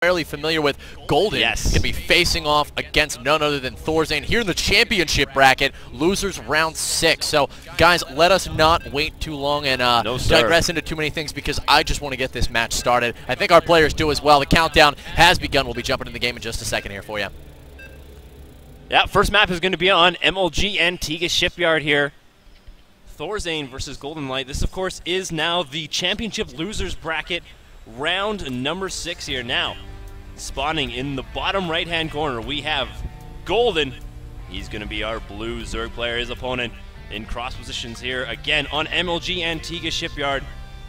fairly familiar with, Golden Yes. going to be facing off against none other than Thorzain here in the championship bracket, losers round 6. So, guys, let us not wait too long and digress into too many things because I just want to get this match started. I think our players do as well. The countdown has begun. We'll be jumping in the game in just a second here for you. Yeah, first map is going to be on MLG Antigua Shipyard here. Thorzain versus Golden Light. This, of course, is now the championship losers bracket, round number 6 here. Now, spawning in the bottom right-hand corner, we have Golden. He's going to be our blue Zerg player. His opponent in cross positions here, again, on MLG Antigua Shipyard,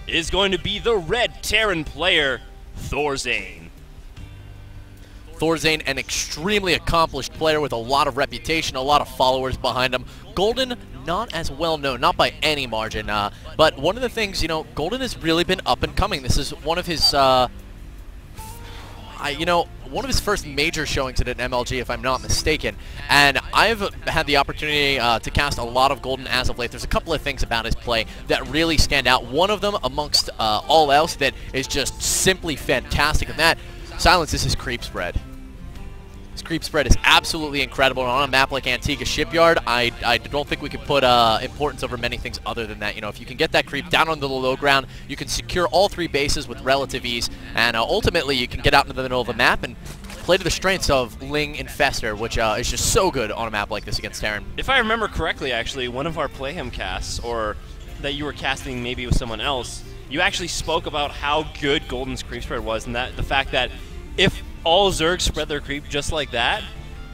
is going to be the red Terran player, Thorzain. Thorzain, an extremely accomplished player with a lot of reputation, a lot of followers behind him. Golden, not as well known, not by any margin, but one of the things, you know, Golden has really been up and coming. This is one of his, one of his first major showings at an MLG, if I'm not mistaken. And I've had the opportunity to cast a lot of Golden as of late. There's a couple of things about his play that really stand out. One of them, amongst all else, that is just simply fantastic, and that silences his creep spread. His creep spread is absolutely incredible. On a map like Antigua Shipyard, I don't think we can put importance over many things other than that. You know, if you can get that creep down onto the low ground, you can secure all 3 bases with relative ease, and ultimately you can get out into the middle of the map and play to the strengths of Ling and Fester, which is just so good on a map like this against Terran. If I remember correctly, actually, one of our Play Him casts, or that you were casting maybe with someone else, you actually spoke about how good Golden's creep spread was, and that the fact that if all Zergs spread their creep just like that,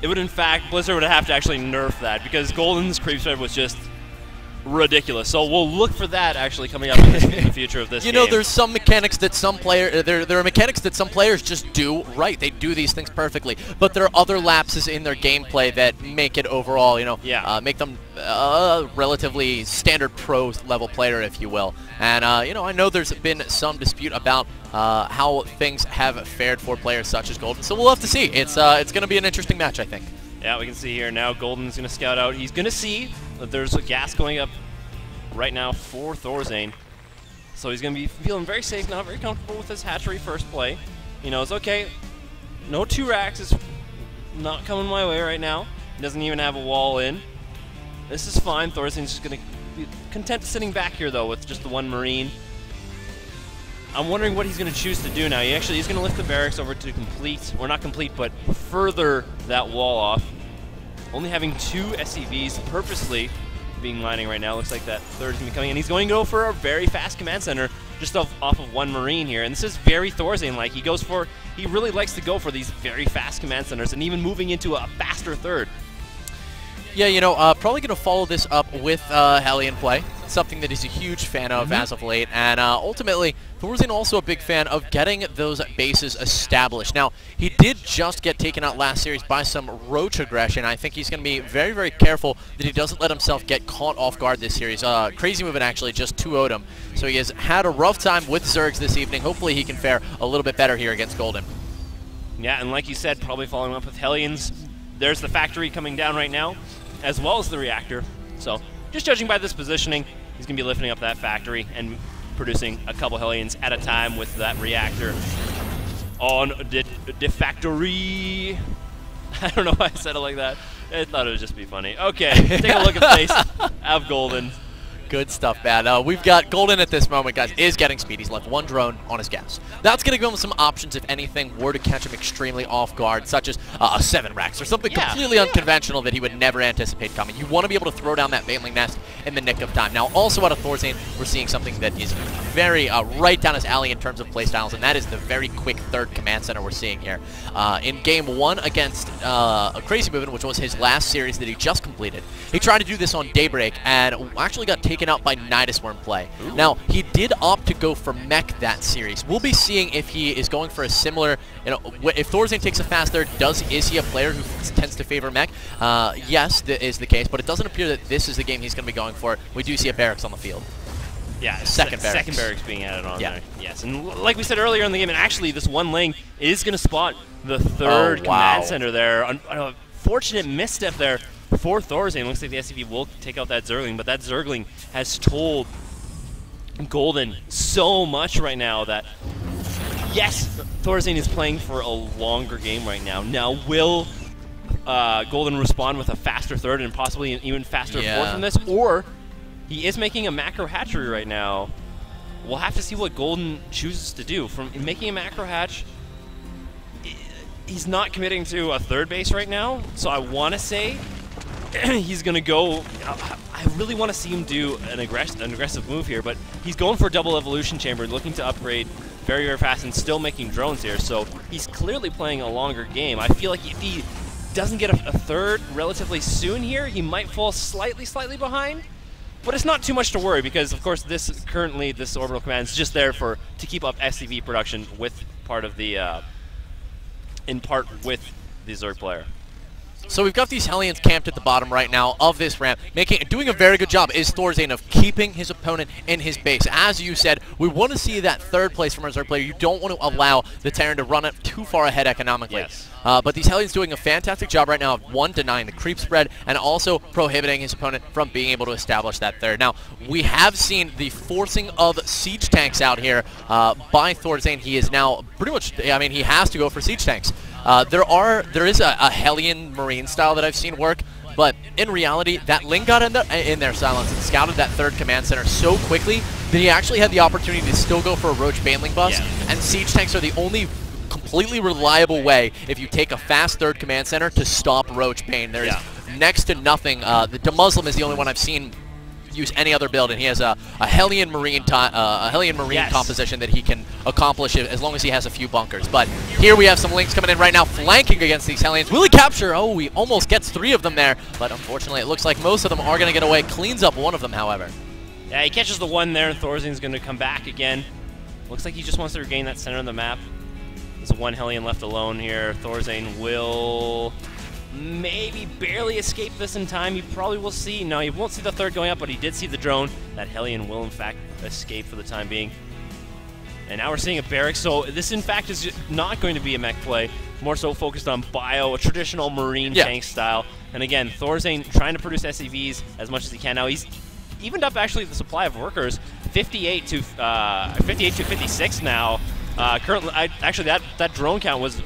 it would, in fact, Blizzard would have to actually nerf that because Golden's creep spread was just ridiculous. So we'll look for that actually coming up in the future of this game. You know, there's some mechanics that some there are mechanics that some players just do right. They do these things perfectly, but there are other lapses in their gameplay that make it overall, you know, make them relatively standard pro level player, if you will. And you know, I know there's been some dispute about how things have fared for players such as Golden, so we'll have to see. It's going to be an interesting match, I think. Yeah, we can see here now Golden's going to scout out. He's going to see that there's a gas going up right now for Thorzain. So he's going to be feeling very safe now, very comfortable with his hatchery first play. He knows, okay, no 2 racks is not coming my way right now. He doesn't even have a wall in. This is fine. Thorzain's just going to be content sitting back here, though, with just the 1 Marine. I'm wondering what he's going to choose to do now. He's going to lift the barracks over to complete, or not complete, but further that wall off. Only having 2 SCVs purposely being lining right now. Looks like that third is going to be coming in. He's going to go for a very fast command center just off of 1 Marine here. And this is very Thorzain-like. He really likes to go for these very fast command centers and even moving into a faster third. Yeah, you know, probably going to follow this up with Hellion play, something that he's a huge fan of as of late, and ultimately, Thorzain also a big fan of getting those bases established. Now, he did just get taken out last series by some roach aggression. I think he's going to be very, very careful that he doesn't let himself get caught off guard this series. Crazy Movement actually just 2-0'd him, so he has had a rough time with Zergs this evening. Hopefully he can fare a little bit better here against Golden. Yeah, and like you said, probably following up with Hellions. There's the factory coming down right now, as well as the reactor. So, just judging by this positioning, he's going to be lifting up that factory and producing a couple Hellions at a time with that reactor on the factory. I don't know why I said it like that. I thought it would just be funny. Okay, take a look at the face of Golden. Good stuff, man. We've got Golden at this moment, guys, is getting speed. He's left 1 drone on his gas. That's going to give him some options if anything were to catch him extremely off guard, such as a 7 racks or something completely unconventional that he would never anticipate coming. You want to be able to throw down that Baneling Nest in the nick of time. Now, also out of Thorzain, we're seeing something that is very right down his alley in terms of playstyles, and that is the very quick 3rd command center we're seeing here. In Game 1 against a Crazy Movement, which was his last series that he just completed, he tried to do this on Daybreak and actually got taken out by Nidus Worm play. Ooh. Now, he did opt to go for mech that series. We'll be seeing if he is going for a similar, you know, if Thorzain takes a fast third, is he a player who tends to favor mech? Yes, that is the case, but it doesn't appear that this is the game he's going to be going for. We do see a barracks on the field. Yeah, second barracks being added on there. Yes, and like we said earlier in the game, and actually this 1 Ling is going to spot the 3rd command center there. Unfortunate misstep there for Thorzain. Looks like the SCV will take out that Zergling, but that Zergling has told Golden so much right now that yes, Thorzain is playing for a longer game right now. Now, will Golden respond with a faster third and possibly an even faster fourth from this? Or he is making a macro hatchery right now. We'll have to see what Golden chooses to do. From making a macro hatch, he's not committing to a third base right now, so I want to say he's going to go. I really want to see him do an aggressive move here, but he's going for a double evolution chamber, looking to upgrade very, very fast and still making drones here, so he's clearly playing a longer game. I feel like if he doesn't get a third relatively soon here, he might fall slightly behind. But it's not too much to worry because, of course, this orbital command is just there to keep up SCV production with part of the in part with the Zerg player. So we've got these Hellions camped at the bottom right now of this ramp. Doing a very good job is Thorzain of keeping his opponent in his base. As you said, we want to see that third place from our Zerg player. You don't want to allow the Terran to run it too far ahead economically. Yes. But these Hellions doing a fantastic job right now of, one, denying the creep spread and also prohibiting his opponent from being able to establish that third. Now, we have seen the forcing of siege tanks out here by Thorzain. He is now pretty much, I mean, he has to go for siege tanks. There is a Hellion Marine style that I've seen work, but in reality, that Ling got in there, Silence, and scouted that third command center so quickly that he actually had the opportunity to still go for a Roach Baneling bust, and siege tanks are the only completely reliable way, if you take a fast third command center, to stop Roach Bane. There is next to nothing. The Muslim is the only one I've seen use any other build, and he has a Hellion Marine composition that he can accomplish as long as he has a few bunkers. But here we have some Lings coming in right now, flanking against these Hellions. Will he capture? Oh, he almost gets 3 of them there, but unfortunately it looks like most of them are going to get away. Cleans up one of them, however. Yeah, he catches the one there, and Thorzain's going to come back again. Looks like he just wants to regain that center of the map. There's one Hellion left alone here. Thorzain will maybe barely escape this in time. You probably will see. No, you won't see the third going up, but he did see the drone. That Hellion will, in fact, escape for the time being. And now we're seeing a barracks. So this, in fact, is not going to be a mech play. More so focused on bio, a traditional Marine tank style. And again, Thorzain trying to produce SCVs as much as he can. Now he's evened up, actually, the supply of workers. 58 to 56 now. Currently, actually, that drone count was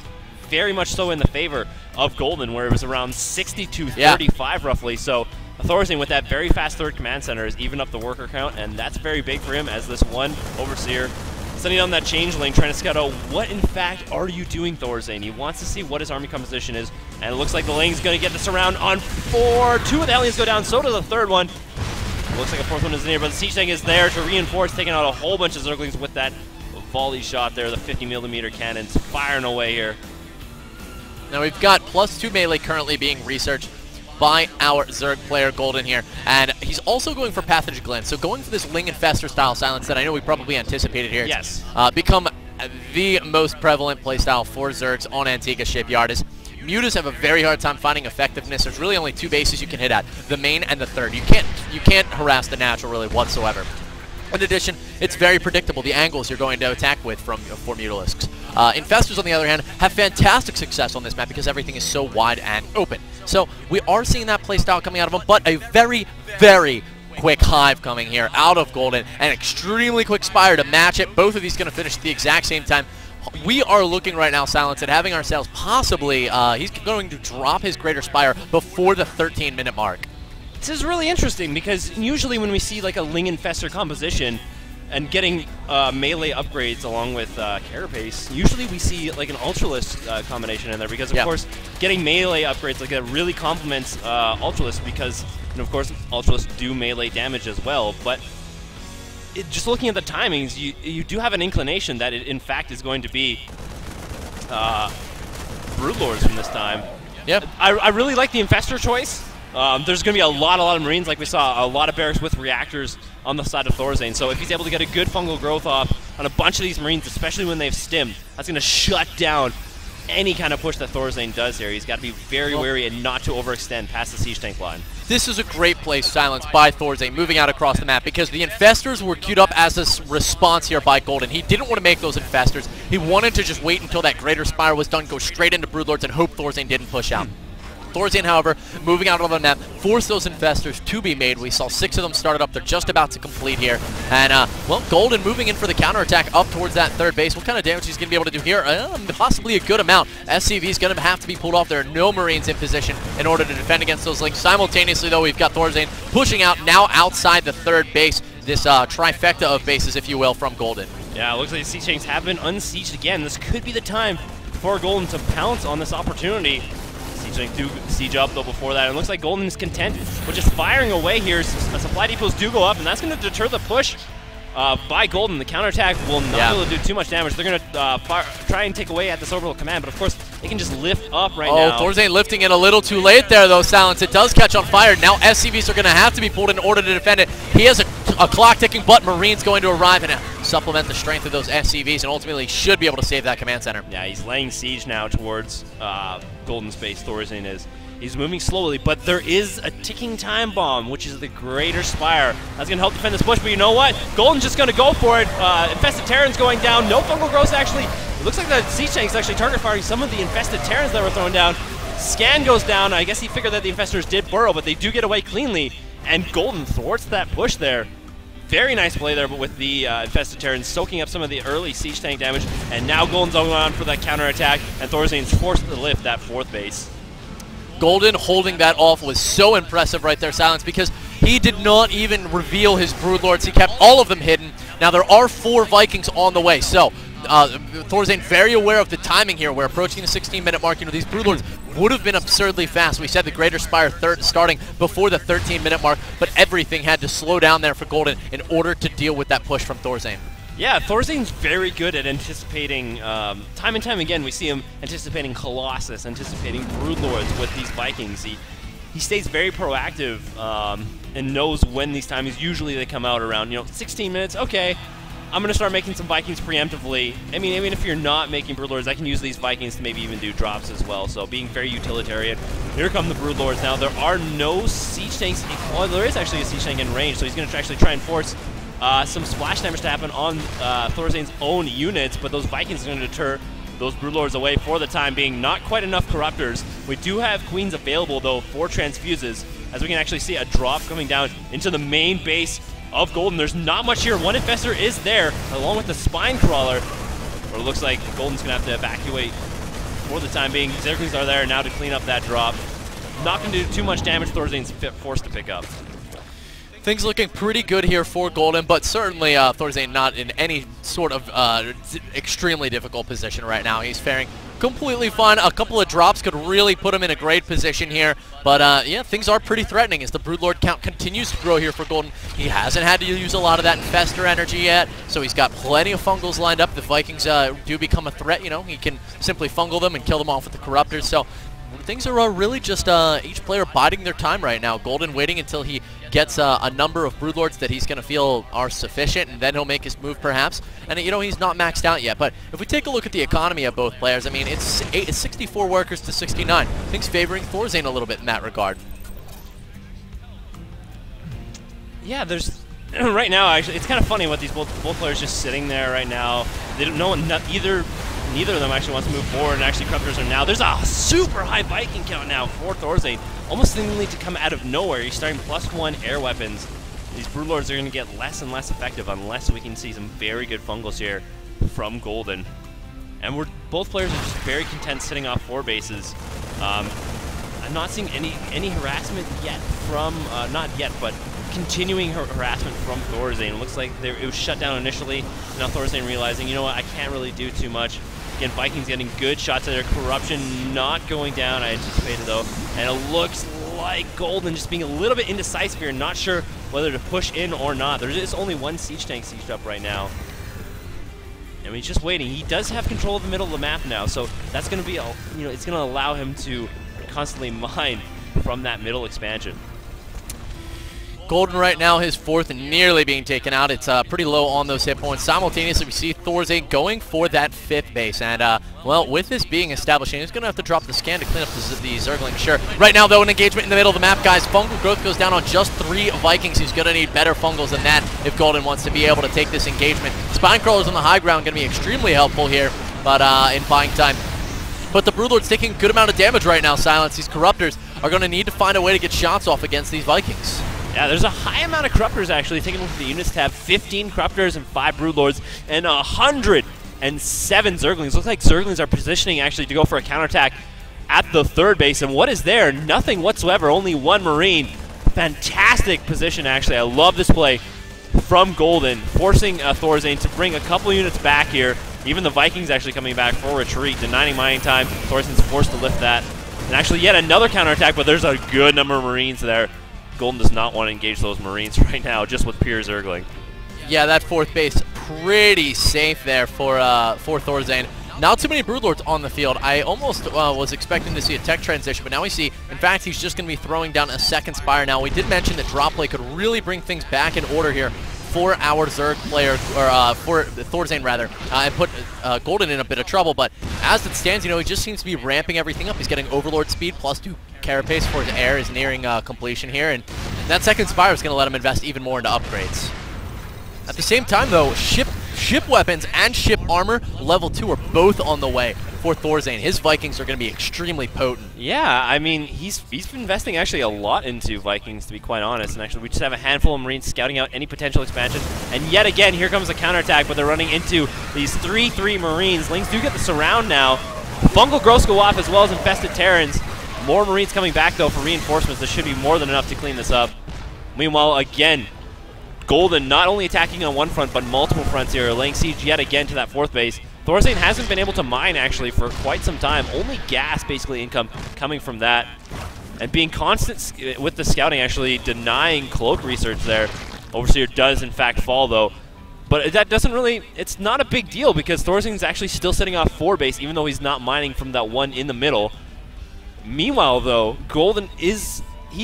very much so in the favor of Golden, where it was around 60 to 35 roughly. So Thorzain with that very fast third command center is even up the worker count, and that's very big for him as this one Overseer sending on that changeling, trying to scout out what in fact are you doing, Thorzain. He wants to see what his army composition is, and it looks like the Ling's going to get this around on 4. 2 of the Hellions go down, so does the third one. It looks like a fourth one is in here, but the siege tank is there to reinforce, taking out a whole bunch of Zerglings with that volley shot there, the 50mm cannons firing away here. Now we've got +2 melee currently being researched by our Zerg player Golden here, and he's also going for Pathogen Glen. So going for this Ling Infestor style Silence that I know we probably anticipated here. Yes. Become the most prevalent playstyle for Zergs on Antigua Shipyard. Is Mutas have a very hard time finding effectiveness. There's really only 2 bases you can hit at, the main and the third. You can't harass the natural really whatsoever. In addition, it's very predictable, the angles you're going to attack with for Mutalisks. Infestors, on the other hand, have fantastic success on this map because everything is so wide and open. So we are seeing that playstyle coming out of them, but a very, very quick hive coming here out of Golden, an extremely quick Spire to match it. Both of these going to finish at the exact same time. We are looking right now, Silence, at having ourselves possibly, he's going to drop his Greater Spire before the 13-minute mark. This is really interesting because usually when we see like a Ling Infestor composition and getting melee upgrades along with Carapace, usually we see like an Ultralist combination in there because of course getting melee upgrades like that really complements Ultralist because of course Ultralists do melee damage as well, but just looking at the timings, you do have an inclination that it in fact is going to be Broodlords from this time. Yep. I really like the Infestor choice. There's going to be a lot of Marines, like we saw, a lot of barracks with reactors on the side of Thorzain. So if he's able to get a good fungal growth off on a bunch of these Marines, especially when they've stimmed, that's going to shut down any kind of push that Thorzain does here. He's got to be very wary and not to overextend past the siege tank line. This is a great play, Silence, by Thorzain, moving out across the map, because the Infestors were queued up as a response here by Golden. He didn't want to make those Infestors. He wanted to just wait until that Greater Spire was done, go straight into Broodlords, and hope Thorzain didn't push out. Thorzain, however, moving out of the map, forced those infestors to be made. We saw 6 of them started up. They're just about to complete here. And, well, Golden moving in for the counterattack up towards that third base. What kind of damage he's going to be able to do here? Possibly a good amount. SCV is going to have to be pulled off. There are no Marines in position in order to defend against those links. Simultaneously, though, we've got Thorzain pushing out now outside the third base. This trifecta of bases, if you will, from Golden. Yeah, it looks like the Siege Tanks have been unsieged again. This could be the time for Golden to pounce on this opportunity. Siege Tanks do siege up, though, before that. It looks like Golden is content with just firing away here. Supply depots do go up, and that's going to deter the push by Golden. The counterattack will not be able to do too much damage. They're going to try and take away at this orbital command, but of course, they can just lift up right now. Thorzain lifting it a little too late there, though, Silence. It does catch on fire. Now SCVs are going to have to be pulled in order to defend it. He has a clock ticking, but Marine's going to arrive and supplement the strength of those SCVs, and ultimately should be able to save that command center. Yeah, he's laying siege now towards Golden's base. Thorzain is. He's moving slowly, but there is a ticking time bomb, which is the Greater Spire. That's going to help defend this push, but you know what? Golden's just going to go for it. Infested Terrans going down. No fungal growth, actually. It looks like the Siege Tank's actually target firing some of the infested Terrans that were thrown down. Scan goes down. I guess he figured that the infestors did burrow, but they do get away cleanly, and Golden thwarts that push there. Very nice play there, but with the infested Terrans soaking up some of the early Siege Tank damage, and now Golden's going on for that counterattack, and Thorzain's forced to lift that fourth base. Golden holding that off was so impressive right there, Silence, because he did not even reveal his Broodlords. He kept all of them hidden. Now, there are 4 Vikings on the way, so Thorzain very aware of the timing here. We're approaching the 16-minute mark. You know, these Broodlords would have been absurdly fast. We said the Greater Spire starting before the 13-minute mark, but everything had to slow down there for Golden in order to deal with that push from Thorzain. Yeah, Thorzain's very good at anticipating, time and time again, we see him anticipating Colossus, anticipating Broodlords with these Vikings. He stays very proactive and knows when these times, usually they come out around, 16 minutes, okay, I'm going to start making some Vikings preemptively. I mean, even if you're not making Broodlords, I can use these Vikings to maybe even do drops as well, so being very utilitarian. Here come the Broodlords now. There are no Siege Tanks, well, there is actually a Siege Tank in range, so he's going to actually try and force some splash damage to happen on Thorzain's own units, but those Vikings are going to deter those Broodlords away for the time being. Not quite enough Corruptors. We do have Queens available, though, for Transfuses, as we can actually see a drop coming down into the main base of Golden. There's not much here. One Infestor is there, along with the Spine Crawler, but it looks like Golden's going to have to evacuate for the time being. Zerglings are there now to clean up that drop. Not going to do too much damage. Thorzain's forced to pick up. Things looking pretty good here for Golden, but certainly Thorzain not in any sort of extremely difficult position right now. He's faring completely fine. A couple of drops could really put him in a great position here, but yeah, things are pretty threatening as the Broodlord count continues to grow here for Golden. He hasn't had to use a lot of that Infestor energy yet, so he's got plenty of Fungals lined up. The Vikings do become a threat, he can simply fungal them and kill them off with the Corruptors, so things are really just each player biding their time right now. Golden waiting until he gets a number of Broodlords that he's going to feel are sufficient, and then he'll make his move perhaps. And he's not maxed out yet. But if we take a look at the economy of both players, I mean, it's 64 workers to 69. Things favoring Thorzain a little bit in that regard. Yeah, there's right now actually it's kind of funny what these both players just sitting there right now. They don't know neither of them actually wants to move forward, and actually Corruptors are now. There's a super high Viking count now for Thorzain, almost seemingly to come out of nowhere. He's starting +1 air weapons. These Broodlords are going to get less and less effective unless we can see some very good Fungals here from Golden. And both players are just very content sitting off 4 bases. I'm not seeing any harassment yet from, not yet, but continuing harassment from Thorzain. It looks like it was shut down initially. Now Thorzain realizing, you know what, I can't really do too much. Again, Vikings getting good shots at their Corruption, not going down, I anticipated though. And it looks like Golden just being a little bit indecisive here, not sure whether to push in or not. There is only 1 Siege Tank sieged up right now. And he's just waiting. He does have control of the middle of the map now, so that's going to be, it's going to allow him to constantly mine from that middle expansion. Golden right now, his 4th nearly being taken out. It's pretty low on those hit points. Simultaneously, we see Thorzain going for that 5th base. And, well, with this being established, he's going to have to drop the scan to clean up the Zergling, sure. Right now, though, an engagement in the middle of the map, guys. Fungal growth goes down on just 3 Vikings. He's going to need better Fungals than that if Golden wants to be able to take this engagement. Spine Crawlers on the high ground going to be extremely helpful here, but in buying time. But the Broodlord's taking a good amount of damage right now, Silence. These Corruptors are going to need to find a way to get shots off against these Vikings. Yeah, there's a high amount of Corruptors actually. Taking a look at the units tab, 15 Corruptors and 5 Broodlords, and 107 Zerglings. Looks like Zerglings are positioning actually to go for a counterattack at the third base. And what is there? Nothing whatsoever, only 1 Marine. Fantastic position actually. I love this play from Golden, forcing Thorzain to bring a couple units back here. Even the Vikings actually coming back for retreat, denying mining time. Thorzain's forced to lift that. And actually yet another counterattack, but there's a good number of Marines there. Golden does not want to engage those Marines right now, just with pure Zergling. Yeah, that fourth base pretty safe there for Thorzain. Not too many Broodlords on the field. I almost was expecting to see a tech transition, but now we see, in fact, he's just going to be throwing down a second Spire. Now, we did mention that drop play could really bring things back in order here for our Zerg player, or for Thorzain rather, and put Golden in a bit of trouble. But as it stands, you know, he just seems to be ramping everything up. He's getting Overlord speed, +2 carapace for his air is nearing completion here, and that second Spire is going to let him invest even more into upgrades. At the same time, though, ship weapons and ship armor level 2 are both on the way for Thorzain. His Vikings are going to be extremely potent. Yeah, I mean, he's been investing actually a lot into Vikings, to be quite honest. And actually, we just have a handful of Marines scouting out any potential expansion. And yet again, here comes a counterattack, but they're running into these 3-3 Marines. Lings do get the surround now. Fungal growths go off as well as infested Terrans. More Marines coming back, though, for reinforcements. This should be more than enough to clean this up. Meanwhile, again, Golden not only attacking on one front, but multiple fronts here, laying siege yet again to that fourth base. Thorzain hasn't been able to mine, actually, for quite some time. Only gas, basically, income coming from that. And being constant with the scouting, actually denying cloak research there. Overseer does, in fact, fall, though. But that doesn't really, it's not a big deal, because Thorzain's actually still setting off 4 base, even though he's not mining from that one in the middle. Meanwhile, though, Golden he's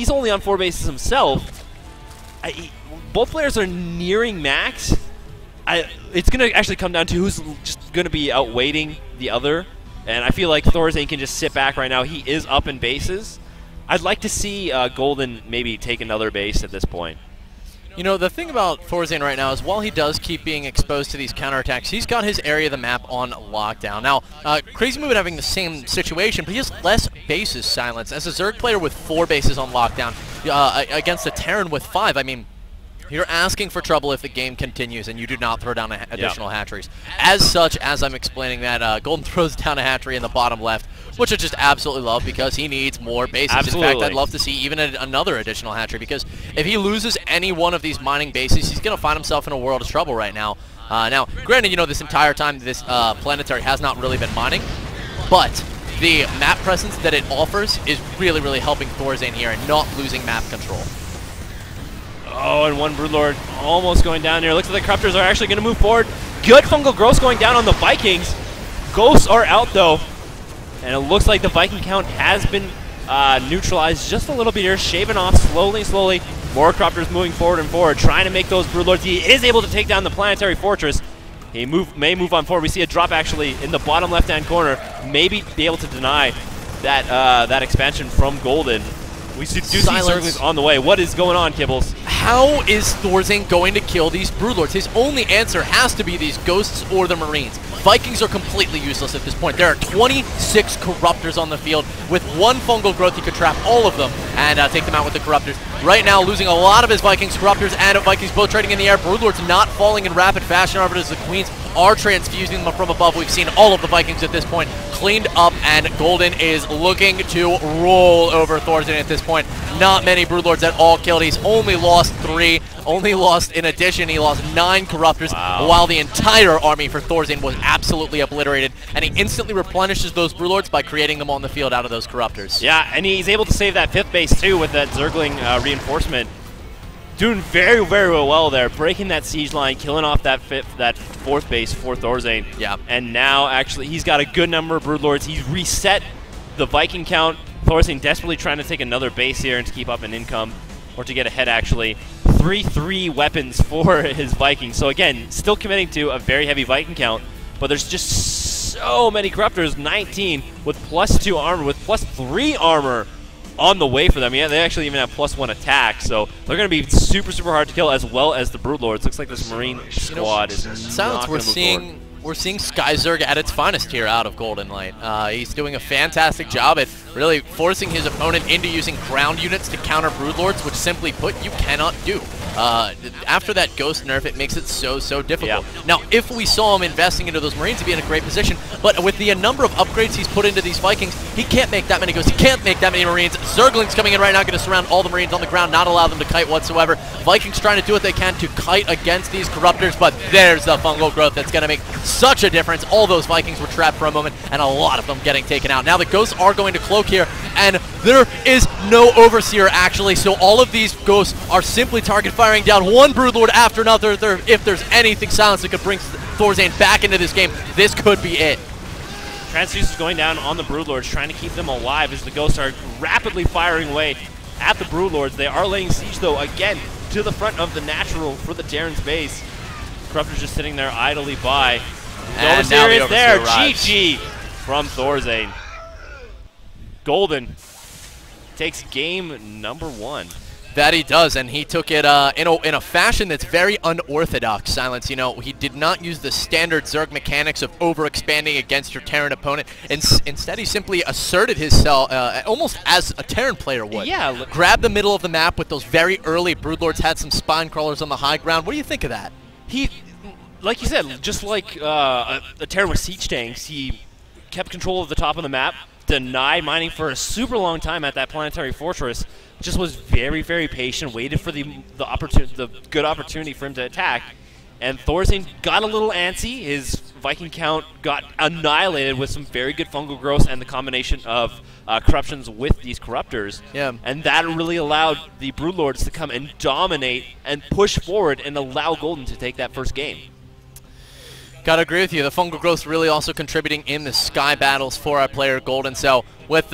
only on 4 bases himself. Both players are nearing max. It's going to actually come down to who's just going to be outweighting the other. And I feel like Thorzain can just sit back right now. He is up in bases. I'd like to see Golden maybe take another base at this point. You know, the thing about Thorzain right now is while he does keep being exposed to these counterattacks, he's got his area of the map on lockdown. Now, Crazy Movement having the same situation, but he has less bases silenced. As a Zerg player with 4 bases on lockdown against a Terran with 5, I mean, you're asking for trouble if the game continues and you do not throw down additional hatcheries. As such, as I'm explaining that, Golden throws down a hatchery in the bottom left, which I just absolutely love because he needs more bases. Absolutely. In fact, I'd love to see even another additional hatchery because if he loses any one of these mining bases, he's going to find himself in a world of trouble right now. Now, granted, you know, this entire time this planetary has not really been mining, but the map presence that it offers is really, really helping Thorzain here and not losing map control. Oh, and one Broodlord almost going down here. Looks like the Corruptors are actually going to move forward. Good fungal growth going down on the Vikings. Ghosts are out, though. And it looks like the Viking count has been neutralized just a little bit here. Shaving off slowly, slowly. More Corruptors moving forward and forward, trying to make those Broodlords. He is able to take down the planetary fortress. He may move on forward. We see a drop actually in the bottom left-hand corner. Maybe be able to deny that that expansion from Golden. We do see Zerglings on the way. What is going on, Kibbles? How is Thorzain going to kill these Broodlords? His only answer has to be these Ghosts or the Marines. Vikings are completely useless at this point. There are 26 Corruptors on the field. With 1 fungal growth, he could trap all of them and take them out with the Corruptors. Right now, losing a lot of his Vikings, Corruptors and Vikings both trading in the air. Broodlords not falling in rapid fashion, however, as the Queens are transfusing them from above. We've seen all of the Vikings at this point cleaned up, and Golden is looking to roll over Thorzain at this point. Not many Broodlords at all killed. He's only lost 3. Only lost, in addition, he lost 9 Corruptors, while the entire army for Thorzain was absolutely obliterated, and he instantly replenishes those Broodlords by creating them on the field out of those Corruptors. Yeah, and he's able to save that 5th base, too, with that Zergling reinforcement. Doing very, very well there, breaking that siege line, killing off that 4th base for Thorzain. Yeah. And now, actually, he's got a good number of Broodlords. He's reset the Viking count. Thorzain desperately trying to take another base here and to keep up an income, or to get ahead, actually. 3-3 weapons for his Vikings. So, again, still committing to a very heavy Viking count, but there's just so many Corruptors, 19, with +2 armor, with +3 armor on the way for them. Yeah, they actually even have +1 attack, so they're going to be super, super hard to kill, as well as the Broodlords. Looks like this Marine squad is Silence, we're seeing Sky Zerg at its finest here out of Golden Light. He's doing a fantastic job at really forcing his opponent into using ground units to counter Broodlords, which simply put, you cannot do. After that Ghost nerf, it makes it so difficult. Yeah. Now, if we saw him investing into those Marines, he'd be in a great position, but with the number of upgrades he's put into these Vikings, he can't make that many Ghosts, he can't make that many Marines. Zergling's coming in right now, going to surround all the Marines on the ground, not allow them to kite whatsoever. Vikings trying to do what they can to kite against these Corruptors, but there's the fungal growth that's going to make such a difference. All those Vikings were trapped for a moment, and a lot of them getting taken out. Now the Ghosts are going to cloak here, and there is no Overseer actually, so all of these Ghosts are simply target firing down one Broodlord after another. If there's anything silenced that could bring Thorzain back into this game, this could be it. Transfuse is going down on the Broodlords, trying to keep them alive as the Ghosts are rapidly firing away at the Broodlords. They are laying siege, though, again, to the front of the Natural for the Darren's base. Corruptor's just sitting there idly by. The Overseer is there. GG from Thorzain. Golden takes game number 1. That he does, and he took it in a fashion that's very unorthodox, Silence. You know, he did not use the standard Zerg mechanics of overexpanding against your Terran opponent. Instead, he simply asserted himself almost as a Terran player would. Yeah. Grabbed the middle of the map with those very early Broodlords, had some spine crawlers on the high ground. What do you think of that? He, like you said, just like a Terran with siege tanks, he kept control of the top of the map, denied mining for a super long time at that planetary fortress, just was very patient, waited for the good opportunity for him to attack, and Thorzain got a little antsy. His Viking count got annihilated with some very good fungal growth and the combination of corruptions with these Corruptors. Yeah. And that really allowed the Broodlords to come and dominate and push forward and allow Golden to take that first game. Gotta agree with you. The fungal growth really also contributing in the sky battles for our player Golden. So with